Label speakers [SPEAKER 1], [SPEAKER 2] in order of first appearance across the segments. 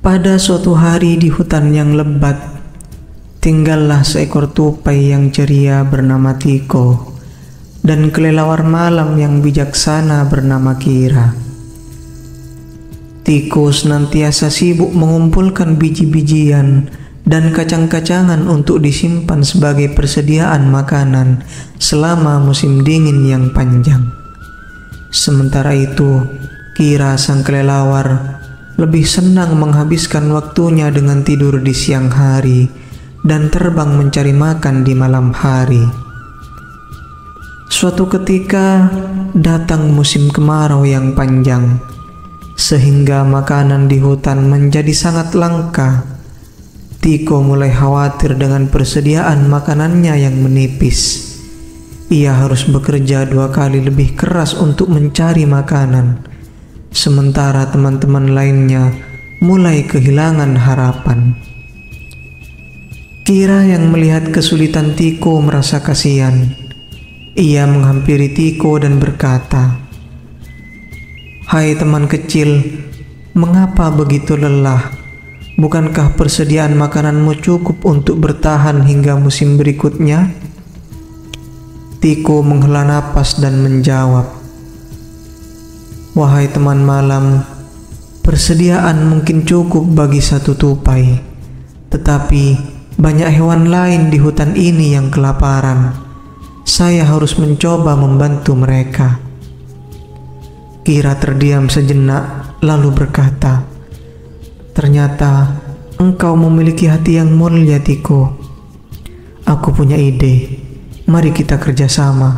[SPEAKER 1] Pada suatu hari di hutan yang lebat, tinggallah seekor tupai yang ceria bernama Tiko dan kelelawar malam yang bijaksana bernama Kira. Tiko senantiasa sibuk mengumpulkan biji-bijian dan kacang-kacangan untuk disimpan sebagai persediaan makanan selama musim dingin yang panjang. Sementara itu, Kira sang kelelawar lebih senang menghabiskan waktunya dengan tidur di siang hari dan terbang mencari makan di malam hari. Suatu ketika datang musim kemarau yang panjang, sehingga makanan di hutan menjadi sangat langka. Tiko mulai khawatir dengan persediaan makanannya yang menipis. Ia harus bekerja 2 kali lebih keras untuk mencari makanan, sementara teman-teman lainnya mulai kehilangan harapan. Kira yang melihat kesulitan Tiko merasa kasihan. Ia menghampiri Tiko dan berkata, "Hai teman kecil, mengapa begitu lelah? Bukankah persediaan makananmu cukup untuk bertahan hingga musim berikutnya?" Tiko menghela napas dan menjawab, "Wahai teman malam, persediaan mungkin cukup bagi 1 tupai, tetapi banyak hewan lain di hutan ini yang kelaparan. Saya harus mencoba membantu mereka." Kira terdiam sejenak lalu berkata, "Ternyata engkau memiliki hati yang mulia, Tiko. Aku punya ide. Mari kita kerjasama.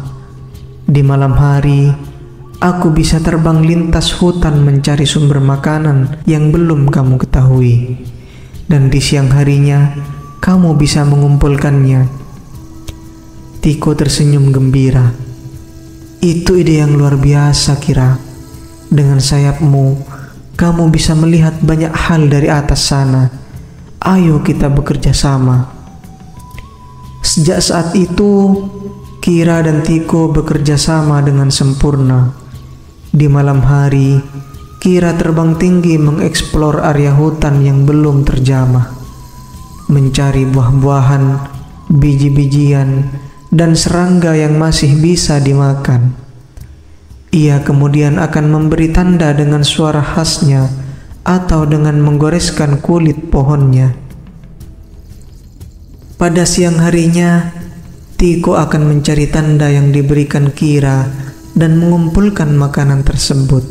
[SPEAKER 1] Di malam hari, aku bisa terbang lintas hutan mencari sumber makanan yang belum kamu ketahui. Dan di siang harinya, kamu bisa mengumpulkannya." Tiko tersenyum gembira. "Itu ide yang luar biasa, Kira. Dengan sayapmu, kamu bisa melihat banyak hal dari atas sana. Ayo kita bekerja sama." Sejak saat itu, Kira dan Tiko bekerja sama dengan sempurna. Di malam hari, Kira terbang tinggi mengeksplor area hutan yang belum terjamah, mencari buah-buahan, biji-bijian, dan serangga yang masih bisa dimakan. Ia kemudian akan memberi tanda dengan suara khasnya atau dengan menggoreskan kulit pohonnya. Pada siang harinya, Tiko akan mencari tanda yang diberikan Kira dan mengumpulkan makanan tersebut.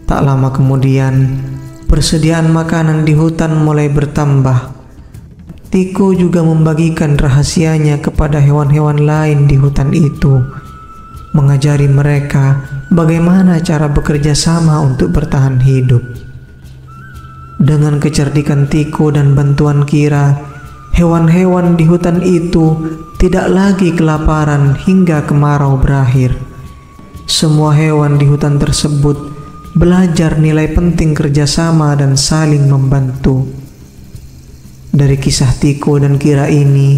[SPEAKER 1] Tak lama kemudian, persediaan makanan di hutan mulai bertambah. Tiko juga membagikan rahasianya kepada hewan-hewan lain di hutan itu, mengajari mereka bagaimana cara bekerja sama untuk bertahan hidup. Dengan kecerdikan Tiko dan bantuan Kira, hewan-hewan di hutan itu tidak lagi kelaparan hingga kemarau berakhir. Semua hewan di hutan tersebut belajar nilai penting kerjasama dan saling membantu. Dari kisah Tiko dan Kira ini,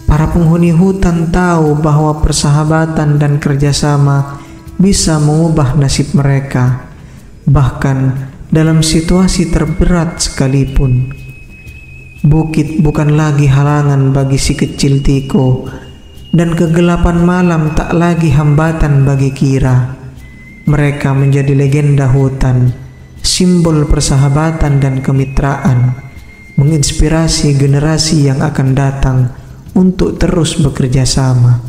[SPEAKER 1] para penghuni hutan tahu bahwa persahabatan dan kerjasama bisa mengubah nasib mereka, bahkan dalam situasi terberat sekalipun. Bukit bukan lagi halangan bagi si kecil Tiko, dan kegelapan malam tak lagi hambatan bagi Kira. Mereka menjadi legenda hutan, simbol persahabatan dan kemitraan, menginspirasi generasi yang akan datang untuk terus bekerja sama.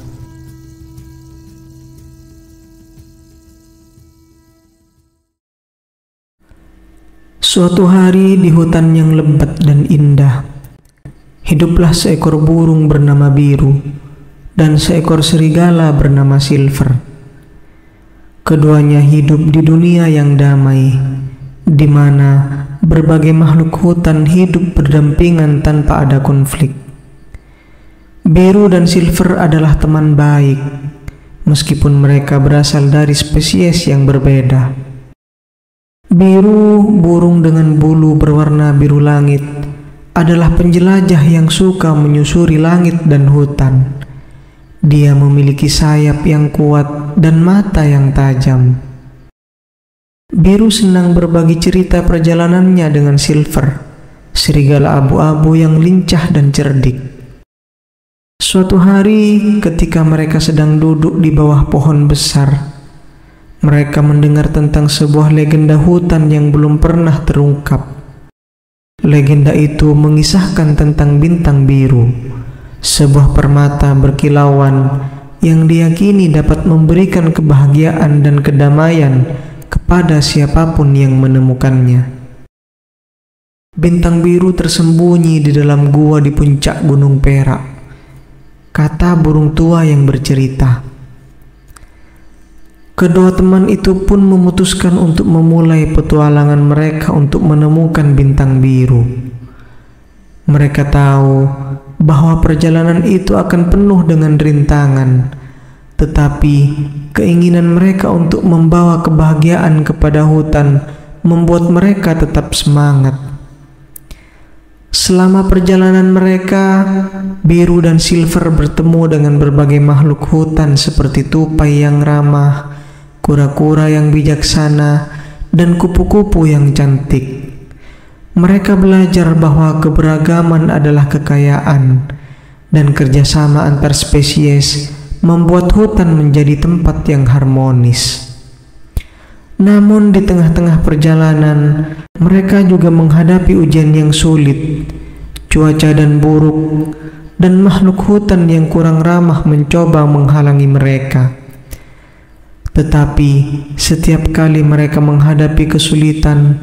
[SPEAKER 1] Suatu hari di hutan yang lebat dan indah, hiduplah seekor burung bernama Biru dan seekor serigala bernama Silver. Keduanya hidup di dunia yang damai, di mana berbagai makhluk hutan hidup berdampingan tanpa ada konflik. Biru dan Silver adalah teman baik, meskipun mereka berasal dari spesies yang berbeda. Biru, burung dengan bulu berwarna biru langit, adalah penjelajah yang suka menyusuri langit dan hutan. Dia memiliki sayap yang kuat dan mata yang tajam. Biru senang berbagi cerita perjalanannya dengan Silver, serigala abu-abu yang lincah dan cerdik. Suatu hari ketika mereka sedang duduk di bawah pohon besar, mereka mendengar tentang sebuah legenda hutan yang belum pernah terungkap. Legenda itu mengisahkan tentang bintang biru, sebuah permata berkilauan yang diyakini dapat memberikan kebahagiaan dan kedamaian kepada siapapun yang menemukannya. Bintang biru tersembunyi di dalam gua di puncak Gunung Perak, kata burung tua yang bercerita. Kedua teman itu pun memutuskan untuk memulai petualangan mereka untuk menemukan bintang biru. Mereka tahu bahwa perjalanan itu akan penuh dengan rintangan, tetapi keinginan mereka untuk membawa kebahagiaan kepada hutan membuat mereka tetap semangat. Selama perjalanan mereka, Biru dan Silver bertemu dengan berbagai makhluk hutan seperti tupai yang ramah, kura-kura yang bijaksana, dan kupu-kupu yang cantik. Mereka belajar bahwa keberagaman adalah kekayaan, dan kerjasama antar spesies membuat hutan menjadi tempat yang harmonis. Namun di tengah-tengah perjalanan, mereka juga menghadapi ujian yang sulit, cuaca dan buruk, dan makhluk hutan yang kurang ramah mencoba menghalangi mereka. Tetapi setiap kali mereka menghadapi kesulitan,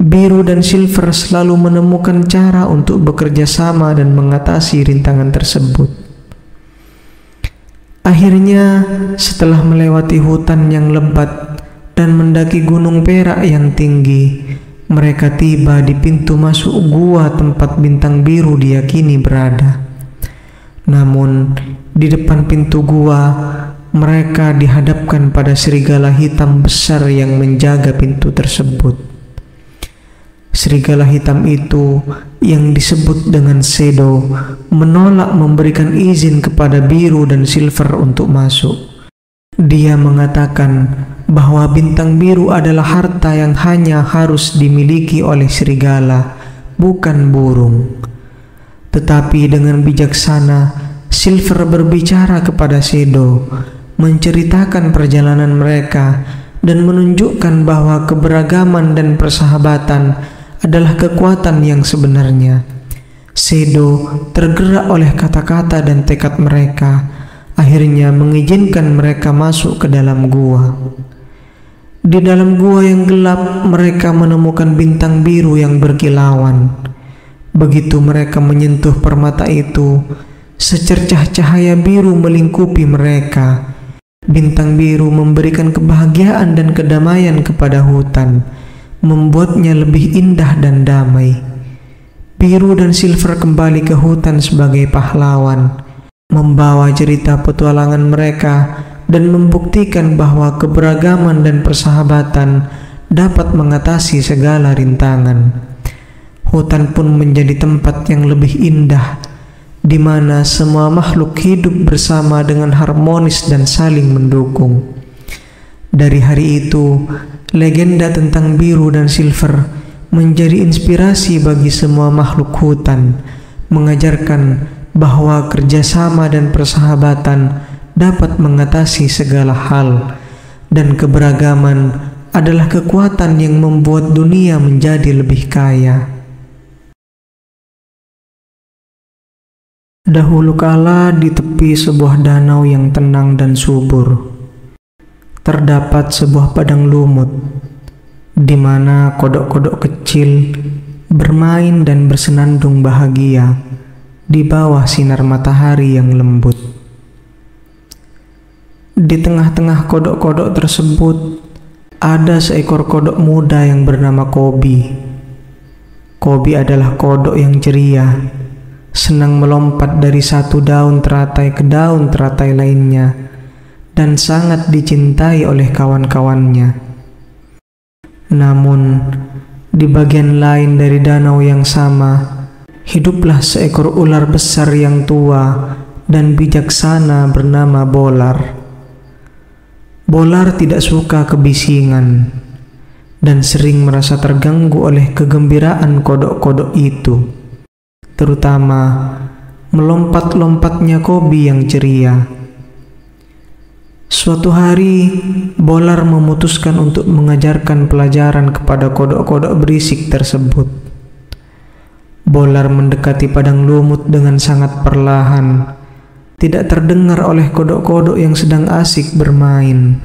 [SPEAKER 1] Biru dan Silver selalu menemukan cara untuk bekerja sama dan mengatasi rintangan tersebut. Akhirnya, setelah melewati hutan yang lebat dan mendaki Gunung Perak yang tinggi, mereka tiba di pintu masuk gua tempat bintang biru diyakini berada. Namun, di depan pintu gua, mereka dihadapkan pada serigala hitam besar yang menjaga pintu tersebut. Serigala hitam itu, yang disebut dengan Shadow, menolak memberikan izin kepada Biru dan Silver untuk masuk. Dia mengatakan bahwa bintang biru adalah harta yang hanya harus dimiliki oleh serigala, bukan burung. Tetapi dengan bijaksana, Silver berbicara kepada Shadow, menceritakan perjalanan mereka, dan menunjukkan bahwa keberagaman dan persahabatan adalah kekuatan yang sebenarnya. Shadow tergerak oleh kata-kata dan tekad mereka, akhirnya mengizinkan mereka masuk ke dalam gua. Di dalam gua yang gelap, mereka menemukan bintang biru yang berkilauan. Begitu mereka menyentuh permata itu, secercah cahaya biru melingkupi mereka. Bintang biru memberikan kebahagiaan dan kedamaian kepada hutan, membuatnya lebih indah dan damai. Biru dan Silver kembali ke hutan sebagai pahlawan, membawa cerita petualangan mereka dan membuktikan bahwa keberagaman dan persahabatan dapat mengatasi segala rintangan. Hutan pun menjadi tempat yang lebih indah, di mana semua makhluk hidup bersama dengan harmonis dan saling mendukung. Dari hari itu, legenda tentang Biru dan Silver menjadi inspirasi bagi semua makhluk hutan, mengajarkan bahwa kerjasama dan persahabatan dapat mengatasi segala hal, dan keberagaman adalah kekuatan yang membuat dunia menjadi lebih kaya. Dahulu kala di tepi sebuah danau yang tenang dan subur, terdapat sebuah padang lumut, di mana kodok-kodok kecil bermain dan bersenandung bahagia di bawah sinar matahari yang lembut. Di tengah-tengah kodok-kodok tersebut, ada seekor kodok muda yang bernama Kobi. Kobi adalah kodok yang ceria, senang melompat dari satu daun teratai ke daun teratai lainnya, dan sangat dicintai oleh kawan-kawannya. Namun, di bagian lain dari danau yang sama, hiduplah seekor ular besar yang tua dan bijaksana bernama Bolar. Bolar tidak suka kebisingan. dan sering merasa terganggu oleh kegembiraan kodok-kodok itu, terutama melompat-lompatnya Kobi yang ceria. Suatu hari, Bolar memutuskan untuk mengajarkan pelajaran kepada kodok-kodok berisik tersebut. Bolar mendekati padang lumut dengan sangat perlahan, tidak terdengar oleh kodok-kodok yang sedang asik bermain.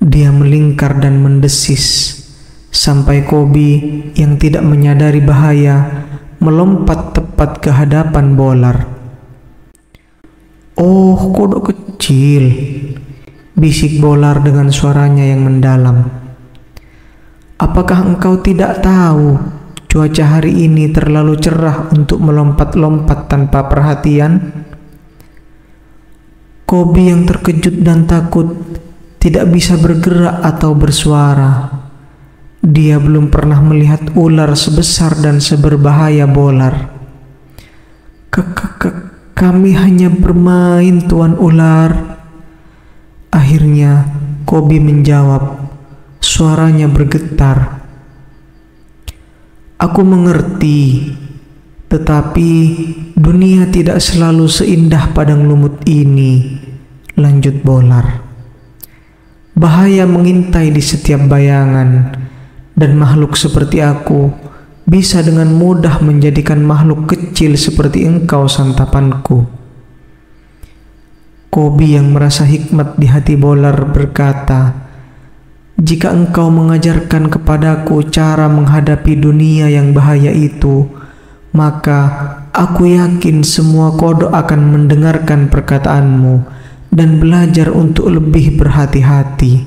[SPEAKER 1] Dia melingkar dan mendesis, sampai Kobi yang tidak menyadari bahaya melompat tepat ke hadapan Bolar. "Oh, kodok kecil," bisik Bolar dengan suaranya yang mendalam. "Apakah engkau tidak tahu cuaca hari ini terlalu cerah untuk melompat-lompat tanpa perhatian?" Kobi yang terkejut dan takut tidak bisa bergerak atau bersuara. Dia belum pernah melihat ular sebesar dan seberbahaya Bolar. Kami hanya bermain, Tuan Ular." Akhirnya Kobi menjawab, suaranya bergetar. "Aku mengerti, tetapi dunia tidak selalu seindah padang lumut ini," lanjut Bolar. "Bahaya mengintai di setiap bayangan, dan makhluk seperti aku bisa dengan mudah menjadikan makhluk kecil seperti engkau santapanku." Kobi yang merasa hikmat di hati Bolar berkata, "Jika engkau mengajarkan kepadaku cara menghadapi dunia yang bahaya itu, maka aku yakin semua kodok akan mendengarkan perkataanmu dan belajar untuk lebih berhati-hati."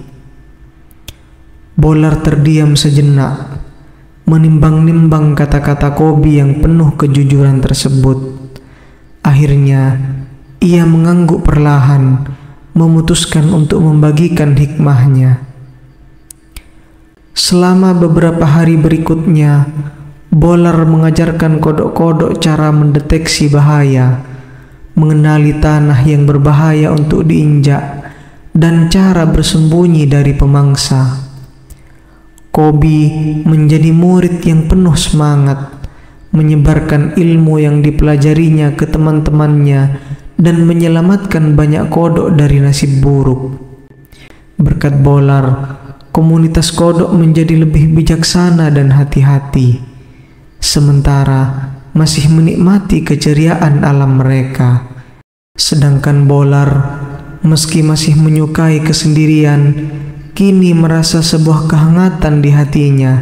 [SPEAKER 1] Bolar terdiam sejenak, menimbang-nimbang kata-kata Kobi yang penuh kejujuran tersebut. Akhirnya, ia mengangguk perlahan, memutuskan untuk membagikan hikmahnya. Selama beberapa hari berikutnya, Bolar mengajarkan kodok-kodok cara mendeteksi bahaya, mengenali tanah yang berbahaya untuk diinjak, dan cara bersembunyi dari pemangsa. Kobi menjadi murid yang penuh semangat, menyebarkan ilmu yang dipelajarinya ke teman-temannya dan menyelamatkan banyak kodok dari nasib buruk. Berkat Bolar, komunitas kodok menjadi lebih bijaksana dan hati-hati, sementara masih menikmati keceriaan alam mereka. Sedangkan Bolar, meski masih menyukai kesendirian, kini merasa sebuah kehangatan di hatinya,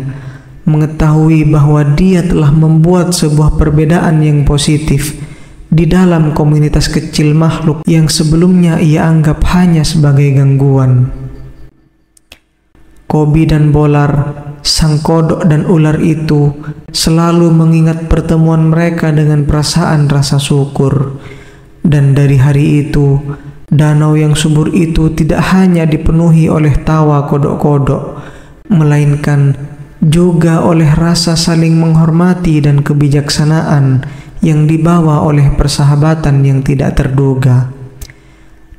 [SPEAKER 1] mengetahui bahwa dia telah membuat sebuah perbedaan yang positif di dalam komunitas kecil makhluk yang sebelumnya ia anggap hanya sebagai gangguan. Kobi dan Bolar, sang kodok dan ular itu, selalu mengingat pertemuan mereka dengan perasaan rasa syukur. Dan dari hari itu, danau yang subur itu tidak hanya dipenuhi oleh tawa kodok-kodok, melainkan juga oleh rasa saling menghormati dan kebijaksanaan yang dibawa oleh persahabatan yang tidak terduga.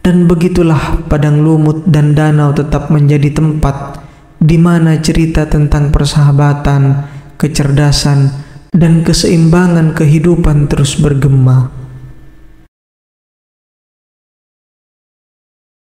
[SPEAKER 1] Dan begitulah padang lumut dan danau tetap menjadi tempat di mana cerita tentang persahabatan, kecerdasan, dan keseimbangan kehidupan terus bergema.